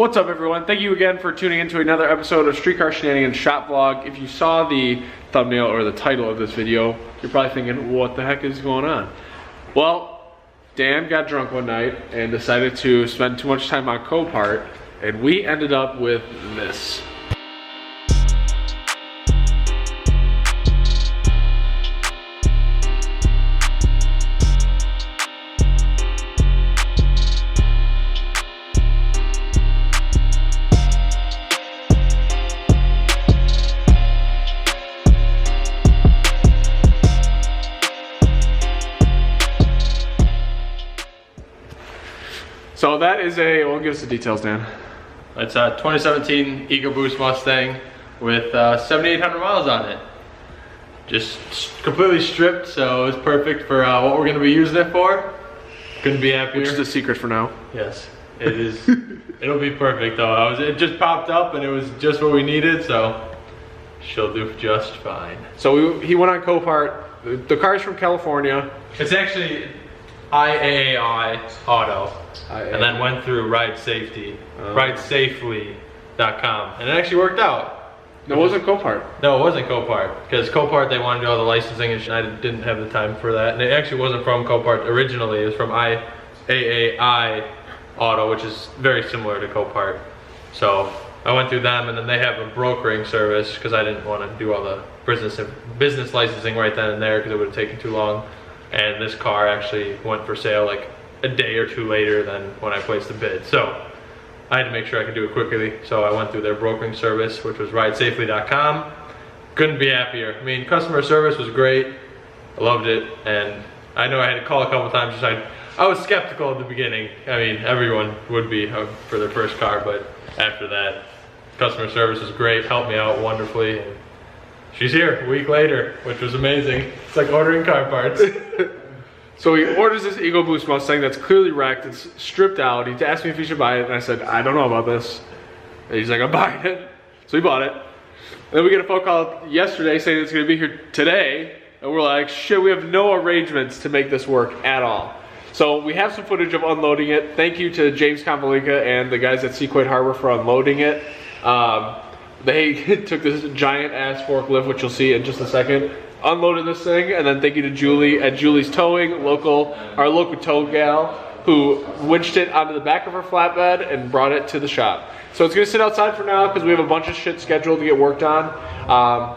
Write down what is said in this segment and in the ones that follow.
What's up, everyone? Thank you again for tuning in to another episode of Streetcar Shenanigans Shop Vlog. If you saw the thumbnail or the title of this video, you're probably thinking, what the heck is going on? Well, Dan got drunk one night and decided to spend too much time on CoPart, and we ended up with this. So that is well, give us the details, Dan. It's a 2017 EcoBoost Mustang with 7,800 miles on it. Just completely stripped, so it's perfect for what we're going to be using it for. Couldn't be happier. Which is a secret for now. Yes, it is. It'll be perfect though. It just popped up and it was just what we needed, so she'll do just fine. So he went on CoPart. The car's from California. It's actually IAAI Auto. And then went through ridesafely.com, and it actually worked out. No, it wasn't CoPart. No, it wasn't CoPart, because CoPart, they wanted to do all the licensing and I didn't have the time for that. And it actually wasn't from CoPart originally, it was from IAAI Auto, which is very similar to CoPart. So I went through them, and then they have a brokering service, because I didn't want to do all the business licensing right then and there, because it would have taken too long. And this car actually went for sale like a day or two later than when I placed the bid. So I had to make sure I could do it quickly. So I went through their brokering service, which was ridesafely.com. Couldn't be happier. I mean, customer service was great. I loved it. And I know I had to call a couple times. I was skeptical at the beginning. I mean, everyone would be for their first car, but after that, customer service was great, helped me out wonderfully. And she's here a week later, which was amazing. It's like ordering car parts. So he orders this EcoBoost Mustang that's clearly wrecked. It's stripped out. He asked me if he should buy it, and I said, I don't know about this. And he's like, I'm buying it. So he bought it. And then we get a phone call yesterday saying it's going to be here today. And we're like, shit, we have no arrangements to make this work at all. So we have some footage of unloading it. Thank you to James Convalinka and the guys at Sequoia Harbor for unloading it. They took this giant ass forklift, which you'll see in just a second, unloaded this thing, and then thank you to Julie at Julie's Towing, our local tow gal, who winched it onto the back of her flatbed and brought it to the shop. So it's gonna sit outside for now because we have a bunch of shit scheduled to get worked on,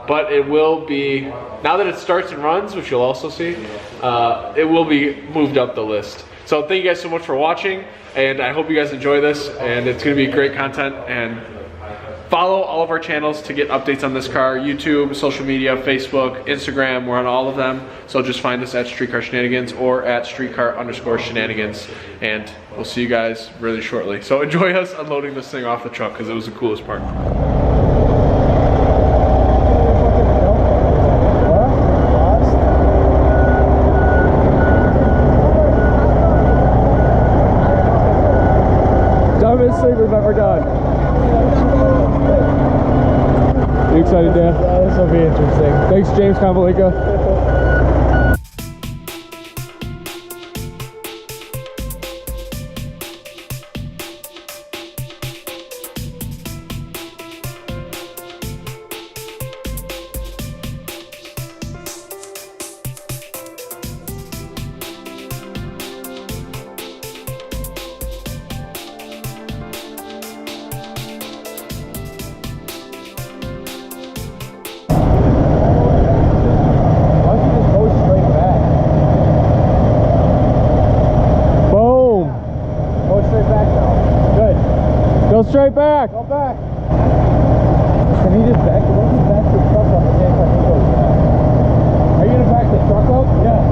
but it will be, now that it starts and runs, which you'll also see, it will be moved up the list. So thank you guys so much for watching, and I hope you guys enjoy this, and it's gonna be great content. And follow all of our channels to get updates on this car. YouTube, social media, Facebook, Instagram, we're on all of them. So just find us at Streetcar Shenanigans or at Streetcar_Shenanigans. And we'll see you guys really shortly. So enjoy us unloading this thing off the truck because it was the coolest part. Dumbest thing we've ever done. You excited, Dan? Yeah, this will be interesting. Thanks, James Convalinka. Go straight back. Go back. Can he just back? Can he back the truck up the same time he goes back? Are you gonna back the truck up? Yeah.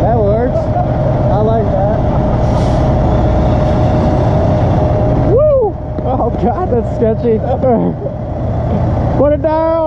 That works. I like that. Woo! Oh God, that's sketchy. Put it down.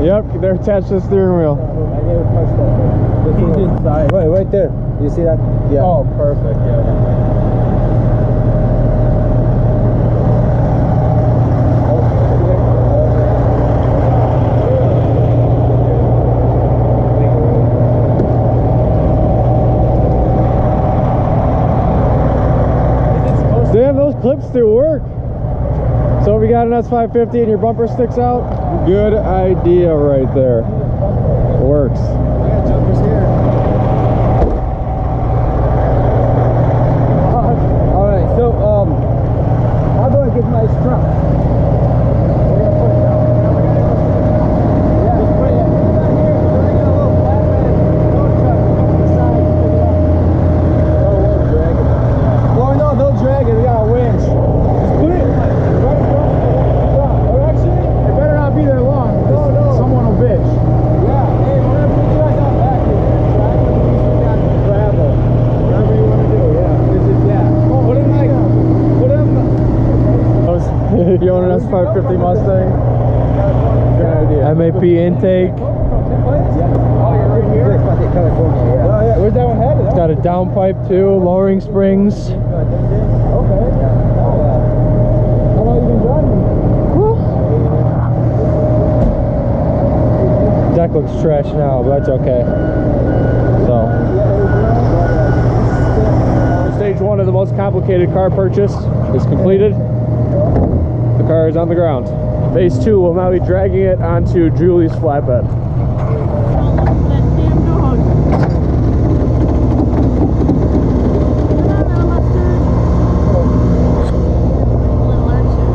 Yep, they're attached to the steering wheel. I never touched that. The thing's inside. Wait, right there. You see that? Yeah. Oh, perfect. Yeah. Damn, those clips do work. So if you got an S550 and your bumper sticks out, good idea right there. Works. I got jumpers here. Alright, so how do I get my strap? If you own an S550 Mustang, good idea. MAP intake. Where's that one headed? It's got a downpipe too, lowering springs. Okay. How long you been driving? Deck looks trash now, but that's okay. So, stage one of the most complicated car purchase is completed. The car is on the ground. Phase 2 will now be dragging it onto Julie's flatbed.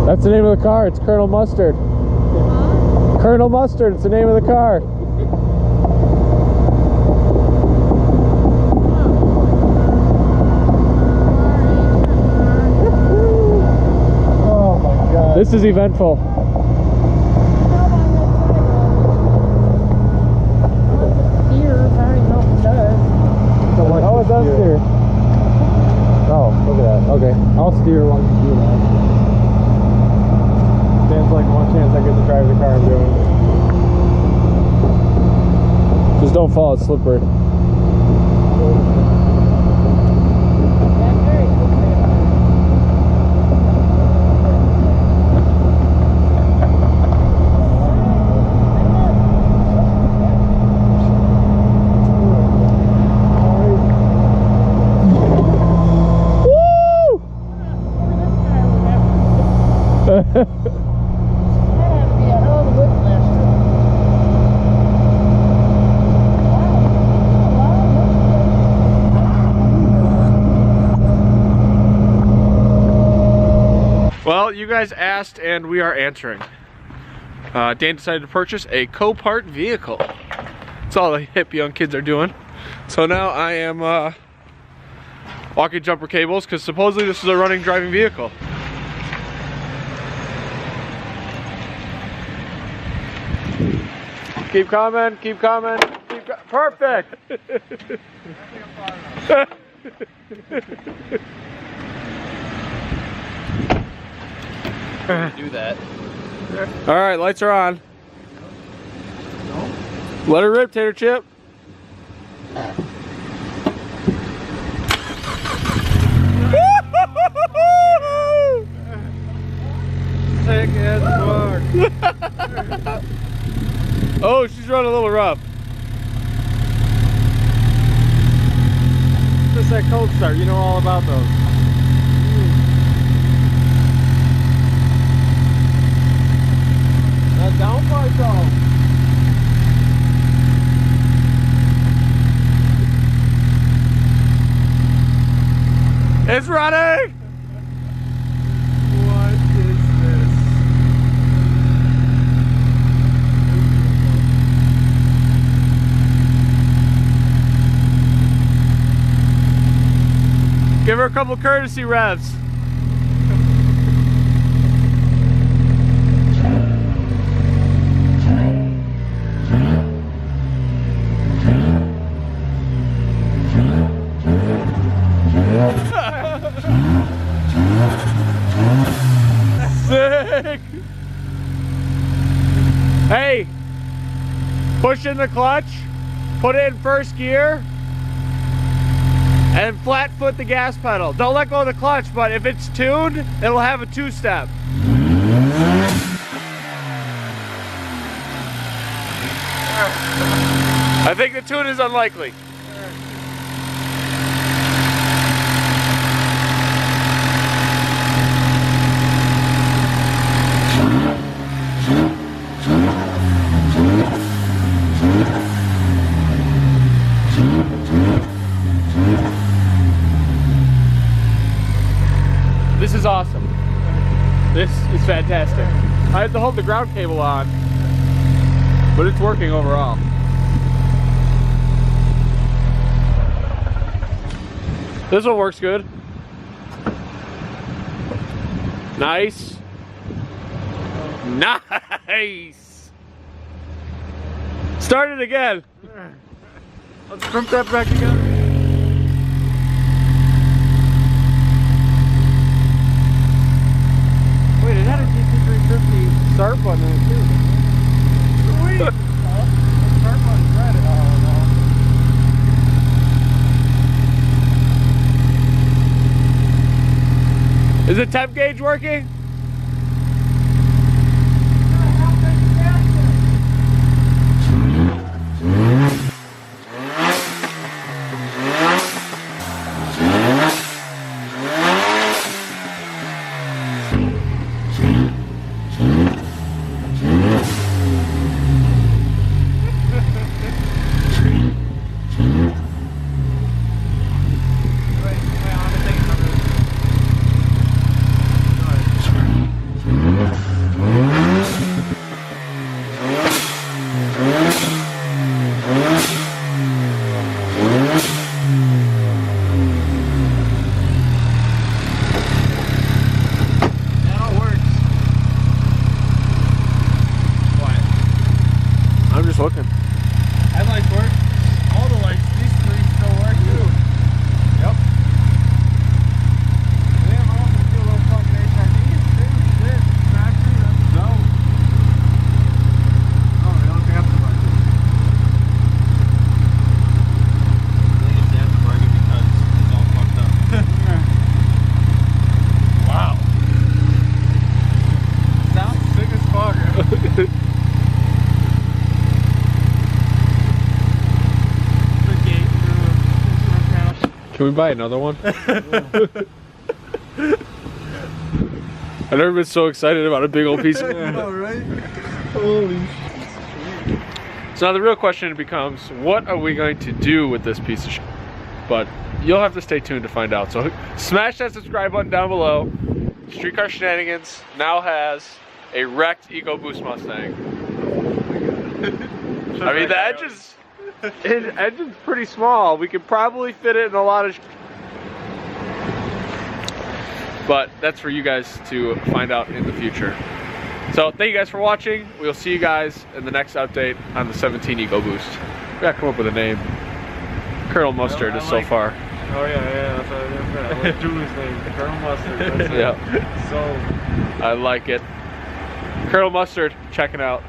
That's the name of the car. It's Colonel Mustard. Colonel Mustard. It's the name of the car. This is eventful. Oh, it does steer. Oh, look at that. Okay, I'll steer while you do that. Stands like one chance I get to drive the car I'm doing. Just don't fall, it's slippery. Well, you guys asked and we are answering. Dan decided to purchase a CoPart vehicle. That's all the hip young kids are doing. So now I am walking jumper cables because supposedly this is a running driving vehicle. Keep coming, keep coming, perfect! Do that. All right, lights are on. Let her rip, Tater Chip. Thick as fuck. Oh, she's running a little rough. Just that cold start, you know all about those. That downpipe though. It's running! What is this? Give her a couple courtesy revs. Sick! Hey, Push in the clutch, put it in first gear, and flat foot the gas pedal. Don't let go of the clutch, but if it's tuned, it'll have a two-step. I think the tune is unlikely. This is awesome. This is fantastic. I had to hold the ground cable on, but it's working overall. This one works good. Nice. Nice. Start it again. Let's crimp that back together. Wait, it had a GT350 start button in it too. Sweet! Start button's red. Oh no. Is the temp gauge working? I'm just looking. Headlights work. All the lights, these three still work too. Yep. They have all the little fucking HRDs too. Shit. Factory, no. Oh, they don't have to work. I think it's aftermarket because it's all fucked up. Wow. Sounds sick as fuck. Can we buy another one? I've never been so excited about a big old piece of Alright. Holy shit. So now the real question becomes, what are we going to do with this piece of shit? But you'll have to stay tuned to find out. So smash that subscribe button down below. Streetcar Shenanigans now has a wrecked EcoBoost Mustang. I mean, the engine's pretty small. We could probably fit it in a lot of but that's for you guys to find out in the future. So thank you guys for watching. We'll see you guys in the next update on the 17 EcoBoost. We gotta come up with a name. Colonel Mustard is so far. Oh yeah, that's what I like Julie's name, Colonel Mustard. That's Yeah. So I like it. Colonel Mustard checking out.